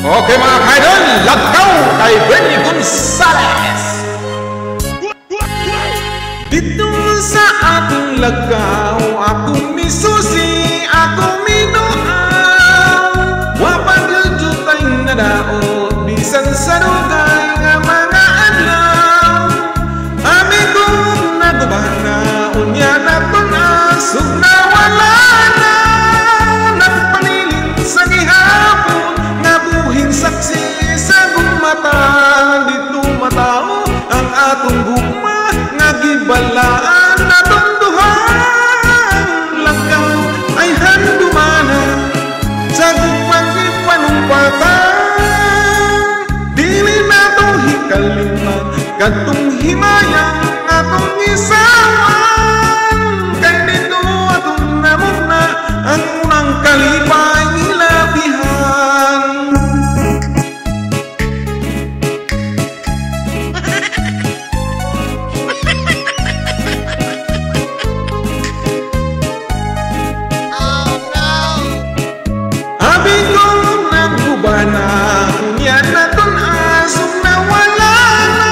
Okay mga kaidol, lagkaw kay Benny Gonzales. Dito sa ating lagkaw, akong misusi, akong minuaw. Wapag yung jutay na daot, bisan sa dugay nga mga adlaw. Amin kong nagubana, unya na tunasog na wala na. Nagpaniling sa gihapon, nabuhin saksi sa gumata. Dito matao ang atong gugma, nagibalaan na tunduhan. Lagkaw ay handumana sa gugmang ipanumpatan. Dili na to hikaliman, katong himayang atong isawan. Kay dito atong namuna ang unang kalipay nilabihan. Abing kong nagbubana, kunyan na ton asong nawala na.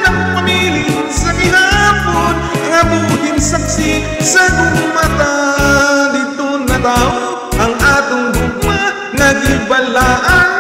Nang pamiling sa gihapon, ang abuhin saksi sa gumata. Dito na tao ang atong gugma, nagibalaan